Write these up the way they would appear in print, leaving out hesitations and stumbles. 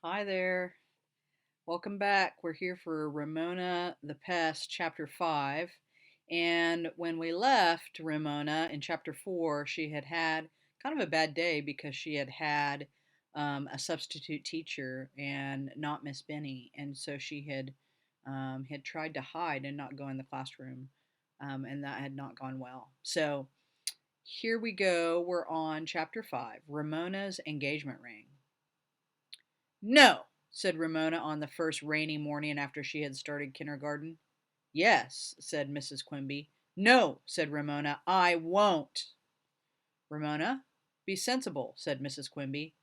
Hi there. Welcome back. We're here for Ramona the Pest, Chapter 5. And when we left Ramona in Chapter 4, she had had kind of a bad day because she had a substitute teacher and not Miss Benny. And so she had tried to hide and not go in the classroom. And that had not gone well. So here we go. We're on Chapter 5, Ramona's engagement ring. No, said Ramona on the first rainy morning after she had started kindergarten. Yes, said Mrs. Quimby. No, said Ramona, I won't. Ramona, be sensible, said Mrs. Quimby.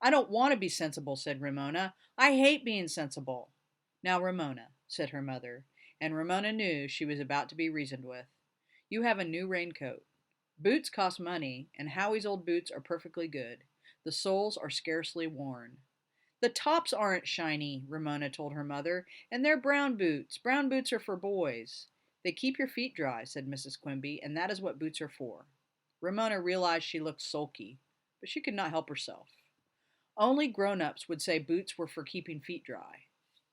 I don't want to be sensible, said Ramona. I hate being sensible. Now, Ramona, said her mother, and Ramona knew she was about to be reasoned with. You have a new raincoat. Boots cost money, and Howie's old boots are perfectly good. The soles are scarcely worn. The tops aren't shiny, Ramona told her mother, and they're brown boots. Brown boots are for boys. They keep your feet dry, said Mrs. Quimby, and that is what boots are for. Ramona realized she looked sulky, but she could not help herself. Only grown-ups would say boots were for keeping feet dry.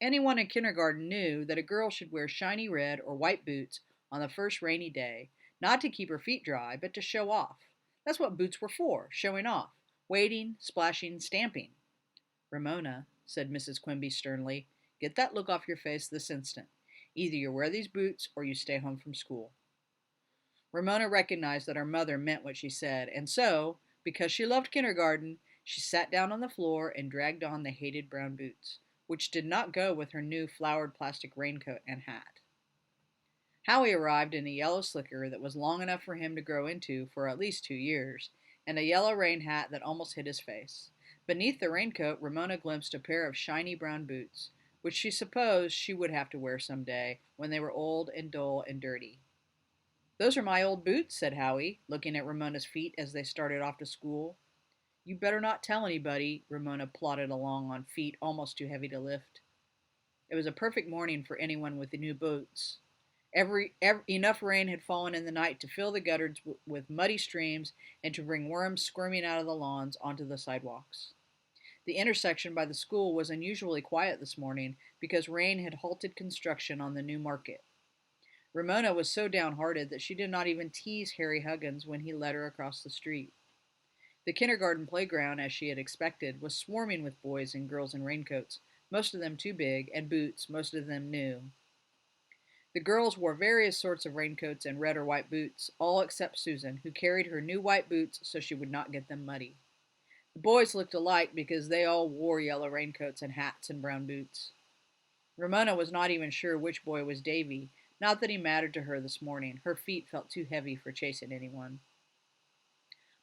Anyone in kindergarten knew that a girl should wear shiny red or white boots on the first rainy day, not to keep her feet dry, but to show off. That's what boots were for, showing off, wading, splashing, stamping. Ramona, said Mrs. Quimby sternly, get that look off your face this instant. Either you wear these boots or you stay home from school. Ramona recognized that her mother meant what she said, and so, because she loved kindergarten, she sat down on the floor and dragged on the hated brown boots, which did not go with her new flowered plastic raincoat and hat. Howie arrived in a yellow slicker that was long enough for him to grow into for at least 2 years, and a yellow rain hat that almost hid his face. Beneath the raincoat, Ramona glimpsed a pair of shiny brown boots, which she supposed she would have to wear some day when they were old and dull and dirty. Those are my old boots, said Howie, looking at Ramona's feet as they started off to school. You better not tell anybody, Ramona plodded along on feet almost too heavy to lift. It was a perfect morning for anyone with the new boots. Enough rain had fallen in the night to fill the gutters with muddy streams and to bring worms squirming out of the lawns onto the sidewalks. The intersection by the school was unusually quiet this morning because rain had halted construction on the new market. Ramona was so downhearted that she did not even tease Harry Huggins when he led her across the street. The kindergarten playground, as she had expected, was swarming with boys and girls in raincoats, most of them too big, and boots, most of them new. The girls wore various sorts of raincoats and red or white boots, all except Susan, who carried her new white boots so she would not get them muddy. The boys looked alike because they all wore yellow raincoats and hats and brown boots. Ramona was not even sure which boy was Davy, not that he mattered to her this morning. Her feet felt too heavy for chasing anyone.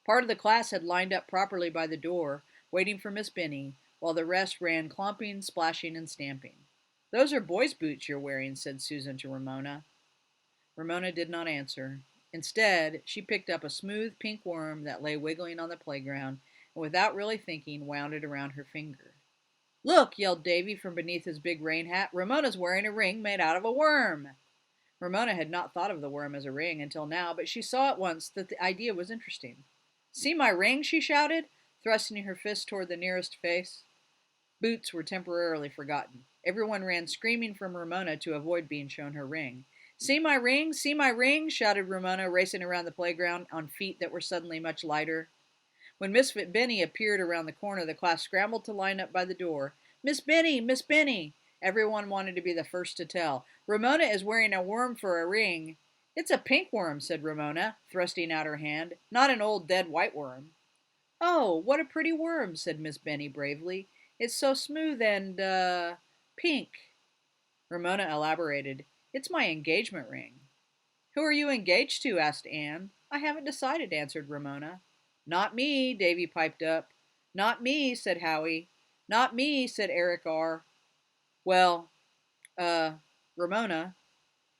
Part of the class had lined up properly by the door, waiting for Miss Benny, while the rest ran clomping, splashing, and stamping. Those are boys' boots you're wearing, said Susan to Ramona. Ramona did not answer. Instead, she picked up a smooth pink worm that lay wiggling on the playground and without really thinking wound it around her finger. Look, yelled Davy from beneath his big rain hat. Ramona's wearing a ring made out of a worm. Ramona had not thought of the worm as a ring until now, but she saw at once that the idea was interesting. See my ring, she shouted, thrusting her fist toward the nearest face. Boots were temporarily forgotten. Everyone ran screaming from Ramona to avoid being shown her ring. See my ring, see my ring, shouted Ramona, racing around the playground on feet that were suddenly much lighter. When Miss Benny appeared around the corner, the class scrambled to line up by the door. Miss Benny, Miss Benny! Everyone wanted to be the first to tell. Ramona is wearing a worm for a ring. It's a pink worm, said Ramona, thrusting out her hand, not an old dead white worm. Oh, what a pretty worm, said Miss Benny bravely. It's so smooth and, pink. Ramona elaborated. It's my engagement ring. Who are you engaged to? Asked Anne. I haven't decided, answered Ramona. Not me, Davy piped up. Not me, said Howie. Not me, said Eric R. Well, uh, Ramona,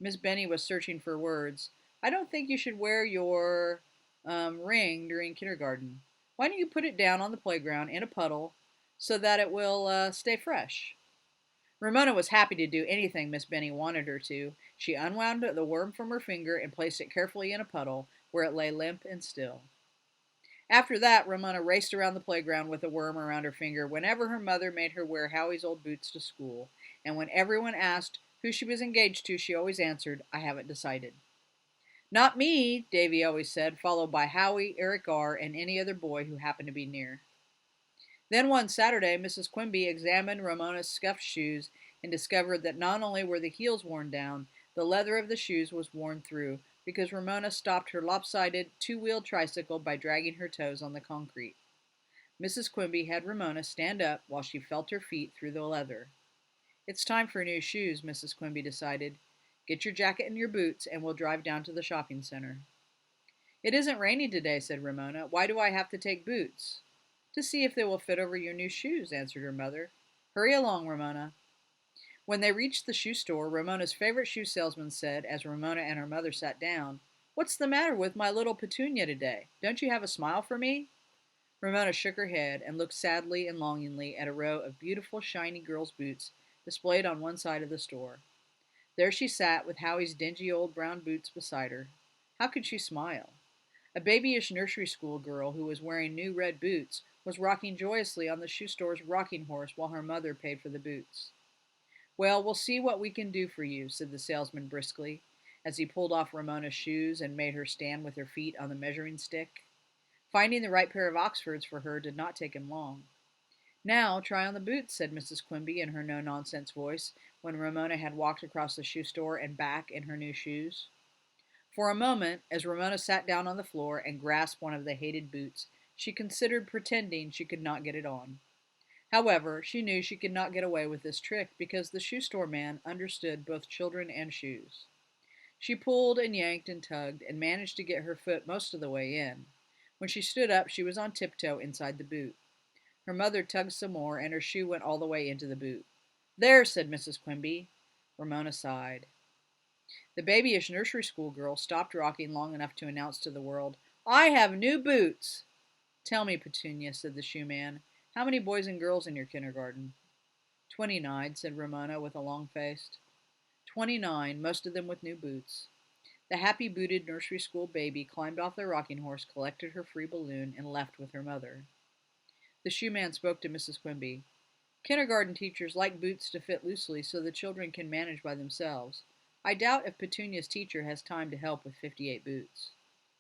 Miss Benny was searching for words. I don't think you should wear your, ring during kindergarten. Why don't you put it down on the playground in a puddle so that it will, stay fresh? Ramona was happy to do anything Miss Benny wanted her to. She unwound the worm from her finger and placed it carefully in a puddle, where it lay limp and still. After that, Ramona raced around the playground with a worm around her finger whenever her mother made her wear Howie's old boots to school, and when everyone asked who she was engaged to, she always answered, "I haven't decided." "Not me," Davy always said, followed by Howie, Eric R., and any other boy who happened to be near. Then one Saturday, Mrs. Quimby examined Ramona's scuffed shoes and discovered that not only were the heels worn down, the leather of the shoes was worn through because Ramona stopped her lopsided two-wheeled tricycle by dragging her toes on the concrete. Mrs. Quimby had Ramona stand up while she felt her feet through the leather. "It's time for new shoes," Mrs. Quimby decided. "Get your jacket and your boots, and we'll drive down to the shopping center." "It isn't raining today," said Ramona. "Why do I have to take boots?" "To see if they will fit over your new shoes," answered her mother. "Hurry along, Ramona." When they reached the shoe store, Ramona's favorite shoe salesman said, as Ramona and her mother sat down, "What's the matter with my little Petunia today? Don't you have a smile for me?" Ramona shook her head and looked sadly and longingly at a row of beautiful, shiny girls' boots displayed on one side of the store. There she sat with Howie's dingy old brown boots beside her. How could she smile? A babyish nursery school girl who was wearing new red boots was rocking joyously on the shoe store's rocking horse while her mother paid for the boots. "Well, we'll see what we can do for you," said the salesman briskly, as he pulled off Ramona's shoes and made her stand with her feet on the measuring stick. Finding the right pair of Oxfords for her did not take him long. "Now, try on the boots," said Mrs. Quimby in her no-nonsense voice, when Ramona had walked across the shoe store and back in her new shoes. For a moment, as Ramona sat down on the floor and grasped one of the hated boots, she considered pretending she could not get it on. However, she knew she could not get away with this trick because the shoe store man understood both children and shoes. She pulled and yanked and tugged and managed to get her foot most of the way in. When she stood up, she was on tiptoe inside the boot. Her mother tugged some more, and her shoe went all the way into the boot. "There," said Mrs. Quimby. Ramona sighed. The babyish nursery school girl stopped rocking long enough to announce to the world, "I have new boots." "Tell me, Petunia," said the shoeman, "how many boys and girls in your kindergarten?" 29, said Ramona with a long face. 29, most of them with new boots. The happy-booted nursery school baby climbed off the rocking horse, collected her free balloon, and left with her mother. The shoeman spoke to Mrs. Quimby. "Kindergarten teachers like boots to fit loosely so the children can manage by themselves. I doubt if Petunia's teacher has time to help with 58 boots."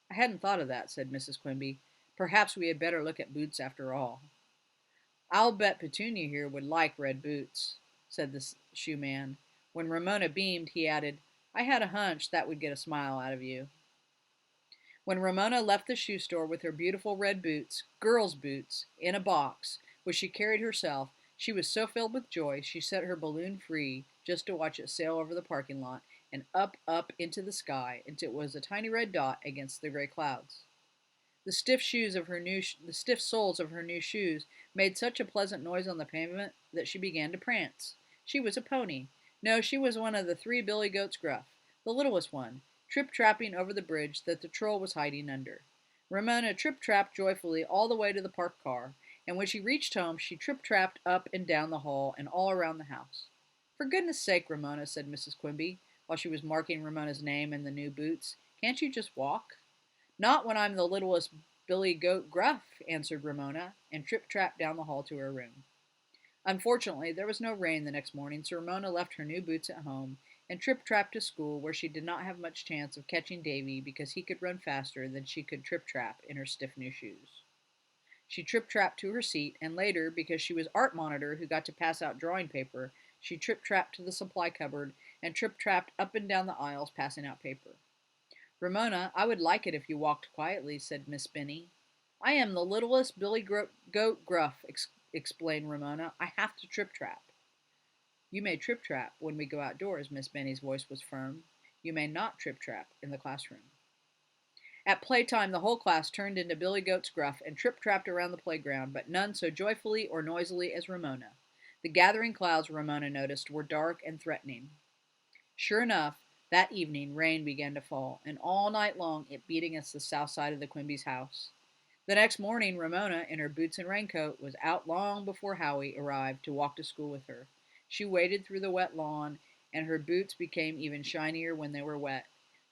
"I hadn't thought of that," said Mrs. Quimby. "Perhaps we had better look at boots after all." "I'll bet Petunia here would like red boots," said the shoeman. When Ramona beamed, he added, "I had a hunch that would get a smile out of you." When Ramona left the shoe store with her beautiful red boots, girls' boots, in a box, which she carried herself, she was so filled with joy she set her balloon free just to watch it sail over the parking lot and up into the sky until it was a tiny red dot against the gray clouds. The stiff soles of her new shoes made such a pleasant noise on the pavement that she began to prance. She was a pony. No, she was one of the three billy goats Gruff, the littlest one, trip-trapping over the bridge that the troll was hiding under. Ramona trip-trapped joyfully all the way to the parked car, and when she reached home, she trip-trapped up and down the hall and all around the house. "For goodness sake, Ramona," said Mrs. Quimby, while she was marking Ramona's name in the new boots, "can't you just walk?" "Not when I'm the littlest Billy Goat Gruff," answered Ramona, and trip-trapped down the hall to her room. Unfortunately, there was no rain the next morning, so Ramona left her new boots at home and trip-trapped to school, where she did not have much chance of catching Davy because he could run faster than she could trip-trap in her stiff new shoes. She trip-trapped to her seat, and later, because she was art monitor who got to pass out drawing paper, she trip-trapped to the supply cupboard and trip-trapped up and down the aisles passing out paper. "Ramona, I would like it if you walked quietly," said Miss Benny. "I am the littlest Goat Gruff," explained Ramona. "I have to trip-trap." "You may trip-trap when we go outdoors," Miss Benny's voice was firm. "You may not trip-trap in the classroom." At playtime, the whole class turned into Billy Goat's Gruff and trip-trapped around the playground, but none so joyfully or noisily as Ramona. The gathering clouds, Ramona noticed, were dark and threatening. Sure enough, that evening rain began to fall, and all night long it beat against the south side of the Quimby's house. The next morning, Ramona, in her boots and raincoat, was out long before Howie arrived to walk to school with her. She waded through the wet lawn, and her boots became even shinier when they were wet.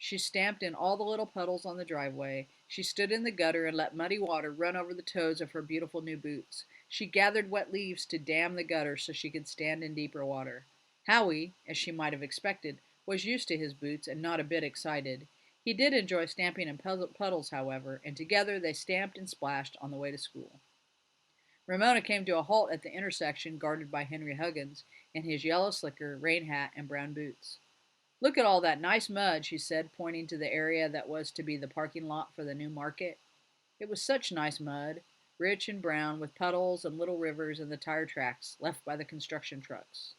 She stamped in all the little puddles on the driveway. She stood in the gutter and let muddy water run over the toes of her beautiful new boots. She gathered wet leaves to dam the gutter so she could stand in deeper water. Howie, as she might have expected, was used to his boots and not a bit excited. He did enjoy stamping in puddles, however, and together they stamped and splashed on the way to school. Ramona came to a halt at the intersection guarded by Henry Huggins in his yellow slicker, rain hat, and brown boots. "Look at all that nice mud," she said, pointing to the area that was to be the parking lot for the new market. It was such nice mud, rich and brown, with puddles and little rivers and the tire tracks left by the construction trucks.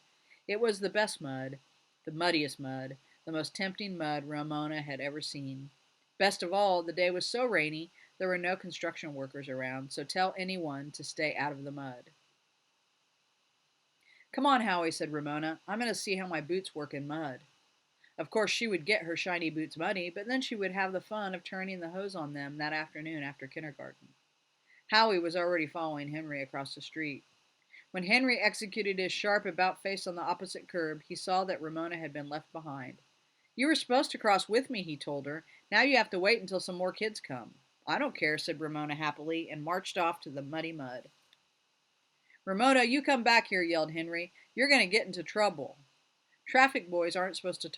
It was the best mud, the muddiest mud, the most tempting mud Ramona had ever seen. Best of all, the day was so rainy there were no construction workers around, so tell anyone to stay out of the mud. "Come on, Howie," said Ramona. "I'm going to see how my boots work in mud." Of course, she would get her shiny boots muddy, but then she would have the fun of turning the hose on them that afternoon after kindergarten. Howie was already following Henry across the street. When Henry executed his sharp about face on the opposite curb, he saw that Ramona had been left behind. "You were supposed to cross with me," he told her. "Now you have to wait until some more kids come." "I don't care," said Ramona happily, and marched off to the muddy mud. "Ramona, you come back here," yelled Henry. "You're going to get into trouble." "Traffic boys aren't supposed to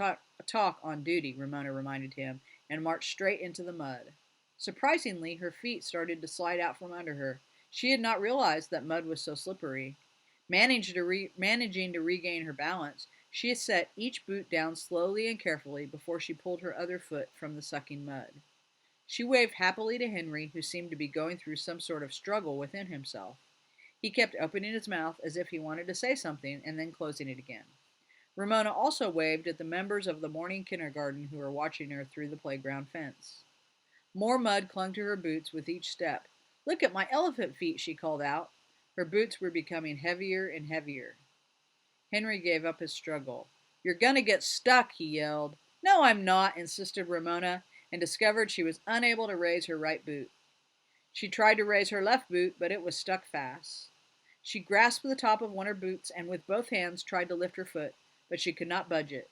talk on duty," Ramona reminded him, and marched straight into the mud. Surprisingly, her feet started to slide out from under her. She had not realized that mud was so slippery. Managing to regain her balance, she set each boot down slowly and carefully before she pulled her other foot from the sucking mud. She waved happily to Henry, who seemed to be going through some sort of struggle within himself. He kept opening his mouth as if he wanted to say something and then closing it again. Ramona also waved at the members of the morning kindergarten who were watching her through the playground fence. More mud clung to her boots with each step. "Look at my elephant feet," she called out. Her boots were becoming heavier and heavier. Henry gave up his struggle. "You're gonna get stuck," he yelled. "No, I'm not," insisted Ramona, and discovered she was unable to raise her right boot. She tried to raise her left boot, but it was stuck fast. She grasped the top of one of her boots and with both hands tried to lift her foot, but she could not budge it.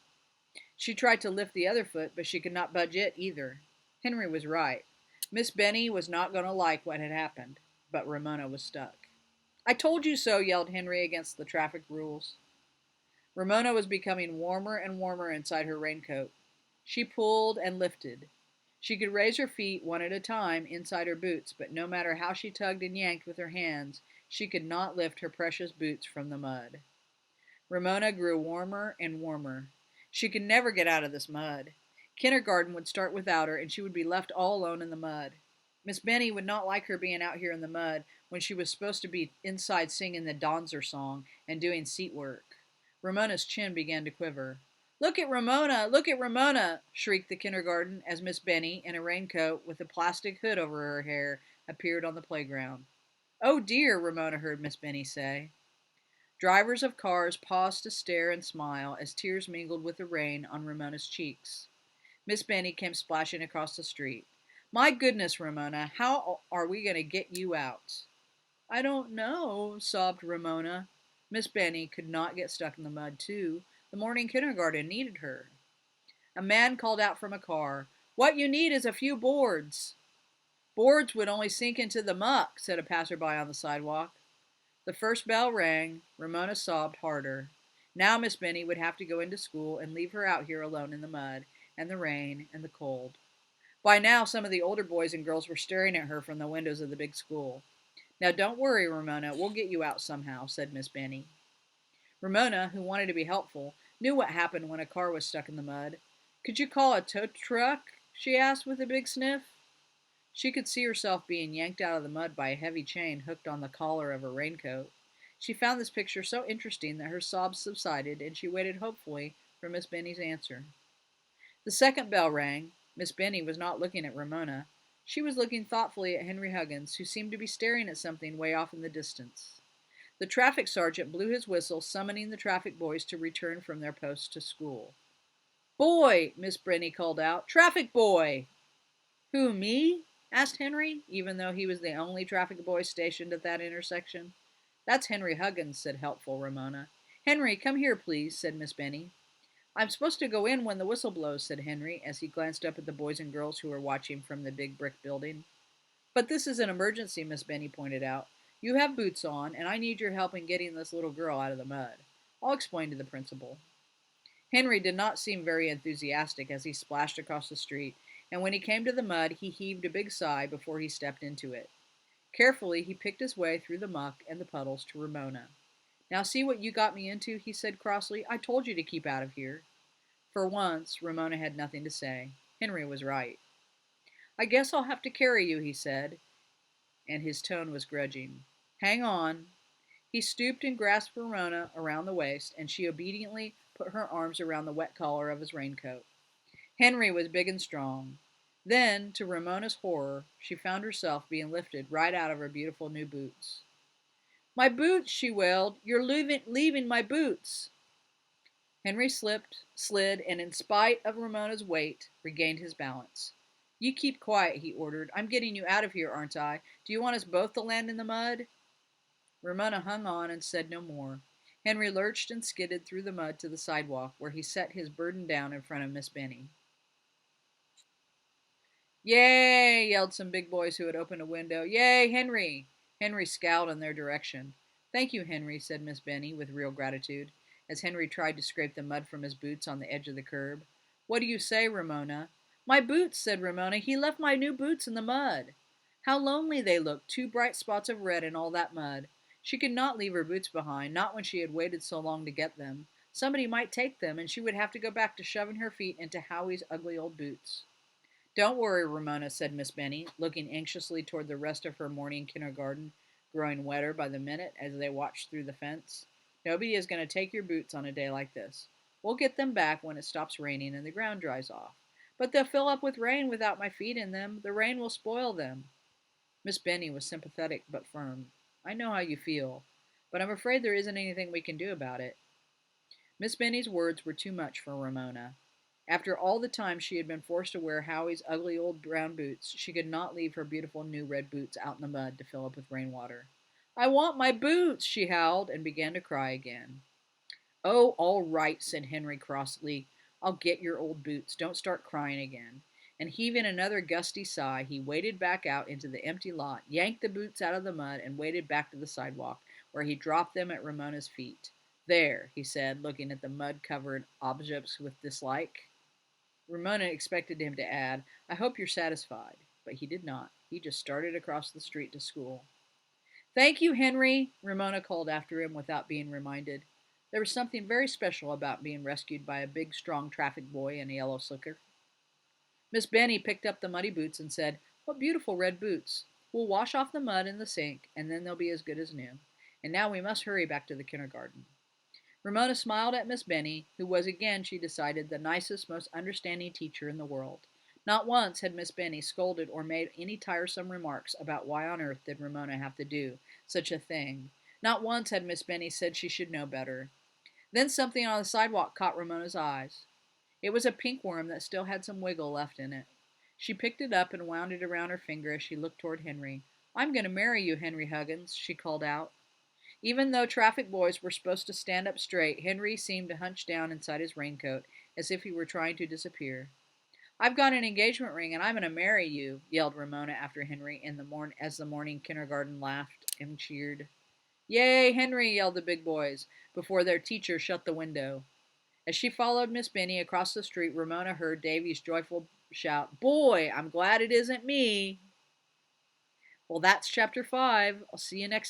She tried to lift the other foot, but she could not budge it either. Henry was right. Miss Benny was not going to like what had happened, but Ramona was stuck. "I told you so," yelled Henry against the traffic rules. Ramona was becoming warmer and warmer inside her raincoat. She pulled and lifted. She could raise her feet one at a time inside her boots, but no matter how she tugged and yanked with her hands, she could not lift her precious boots from the mud. Ramona grew warmer and warmer. She could never get out of this mud. Kindergarten would start without her, and she would be left all alone in the mud. Miss Benny would not like her being out here in the mud when she was supposed to be inside singing the Donzer song and doing seat work. Ramona's chin began to quiver. "Look at Ramona! Look at Ramona!" shrieked the kindergarten as Miss Benny, in a raincoat with a plastic hood over her hair, appeared on the playground. "Oh dear," Ramona heard Miss Benny say. Drivers of cars paused to stare and smile as tears mingled with the rain on Ramona's cheeks. Miss Benny came splashing across the street. "My goodness, Ramona, how are we going to get you out?" "I don't know," sobbed Ramona. Miss Benny could not get stuck in the mud, too. The morning kindergarten needed her. A man called out from a car, "What you need is a few boards." "Boards would only sink into the muck," said a passerby on the sidewalk. The first bell rang. Ramona sobbed harder. Now Miss Benny would have to go into school and leave her out here alone in the mud and the rain and the cold. By now, some of the older boys and girls were staring at her from the windows of the big school. "Now don't worry, Ramona, we'll get you out somehow," said Miss Benny. Ramona, who wanted to be helpful, knew what happened when a car was stuck in the mud. "Could you call a tow truck?" she asked with a big sniff. She could see herself being yanked out of the mud by a heavy chain hooked on the collar of her raincoat. She found this picture so interesting that her sobs subsided, and she waited hopefully for Miss Benny's answer. The second bell rang. Miss Benny was not looking at Ramona. She was looking thoughtfully at Henry Huggins, who seemed to be staring at something way off in the distance. The traffic sergeant blew his whistle, summoning the traffic boys to return from their posts to school. "Boy!" Miss Benny called out. "Traffic boy!" "Who, me?" asked Henry, even though he was the only traffic boy stationed at that intersection. "That's Henry Huggins," said helpful Ramona. "Henry, come here, please," said Miss Benny. I'm supposed to go in when the whistle blows, said Henry, as he glanced up at the boys and girls who were watching from the big brick building. But this is an emergency, Miss Benny pointed out. You have boots on, and I need your help in getting this little girl out of the mud. I'll explain to the principal. Henry did not seem very enthusiastic as he splashed across the street, and when he came to the mud, he heaved a big sigh before he stepped into it. Carefully, he picked his way through the muck and the puddles to Ramona. Now see what you got me into, he said crossly. I told you to keep out of here. For once, Ramona had nothing to say. Henry was right. I guess I'll have to carry you, he said, and his tone was grudging. Hang on. He stooped and grasped Ramona around the waist, and she obediently put her arms around the wet collar of his raincoat. Henry was big and strong. Then, to Ramona's horror, she found herself being lifted right out of her beautiful new boots. My boots, she wailed. You're leaving my boots. Henry slid, and in spite of Ramona's weight, regained his balance. You keep quiet, he ordered. I'm getting you out of here, aren't I? Do you want us both to land in the mud? Ramona hung on and said no more. Henry lurched and skidded through the mud to the sidewalk, where he set his burden down in front of Miss Benny. Yay! Yelled some big boys who had opened a window. Yay, Henry! Henry scowled in their direction. Thank you, Henry, said Miss Benny with real gratitude, as Henry tried to scrape the mud from his boots on the edge of the curb. What do you say, Ramona? My boots, said Ramona. He left my new boots in the mud. How lonely they looked, 2 bright spots of red in all that mud. She could not leave her boots behind, not when she had waited so long to get them. Somebody might take them, and she would have to go back to shoving her feet into Howie's ugly old boots. Don't worry, Ramona, said Miss Benny, looking anxiously toward the rest of her morning kindergarten, growing wetter by the minute as they watched through the fence. Nobody is going to take your boots on a day like this. We'll get them back when it stops raining and the ground dries off. But they'll fill up with rain without my feet in them. The rain will spoil them. Miss Benny was sympathetic but firm. I know how you feel, but I'm afraid there isn't anything we can do about it. Miss Benny's words were too much for Ramona. After all the time she had been forced to wear Howie's ugly old brown boots, she could not leave her beautiful new red boots out in the mud to fill up with rainwater. I want my boots, she howled, and began to cry again. Oh, all right, said Henry crossly. I'll get your old boots. Don't start crying again. And heaving another gusty sigh, he waded back out into the empty lot, yanked the boots out of the mud, and waded back to the sidewalk, where he dropped them at Ramona's feet. There, he said, looking at the mud-covered objects with dislike. Ramona expected him to add, I hope you're satisfied. But he did not. He just started across the street to school. Thank you, Henry, Ramona called after him without being reminded. There was something very special about being rescued by a big, strong traffic boy in a yellow slicker. Miss Benny picked up the muddy boots and said, What beautiful red boots. We'll wash off the mud in the sink, and then they'll be as good as new. And now we must hurry back to the kindergarten. Ramona smiled at Miss Benny, who was again, she decided, the nicest, most understanding teacher in the world. Not once had Miss Benny scolded or made any tiresome remarks about why on earth did Ramona have to do such a thing. Not once had Miss Benny said she should know better. Then something on the sidewalk caught Ramona's eyes. It was a pink worm that still had some wiggle left in it. She picked it up and wound it around her finger as she looked toward Henry. I'm going to marry you, Henry Huggins, she called out. Even though traffic boys were supposed to stand up straight, Henry seemed to hunch down inside his raincoat, as if he were trying to disappear. I've got an engagement ring, and I'm going to marry you, yelled Ramona after Henry as the morning kindergarten laughed and cheered. Yay, Henry, yelled the big boys, before their teacher shut the window. As she followed Miss Benny across the street, Ramona heard Davy's joyful shout, Boy, I'm glad it isn't me. Well, that's chapter 5. I'll see you next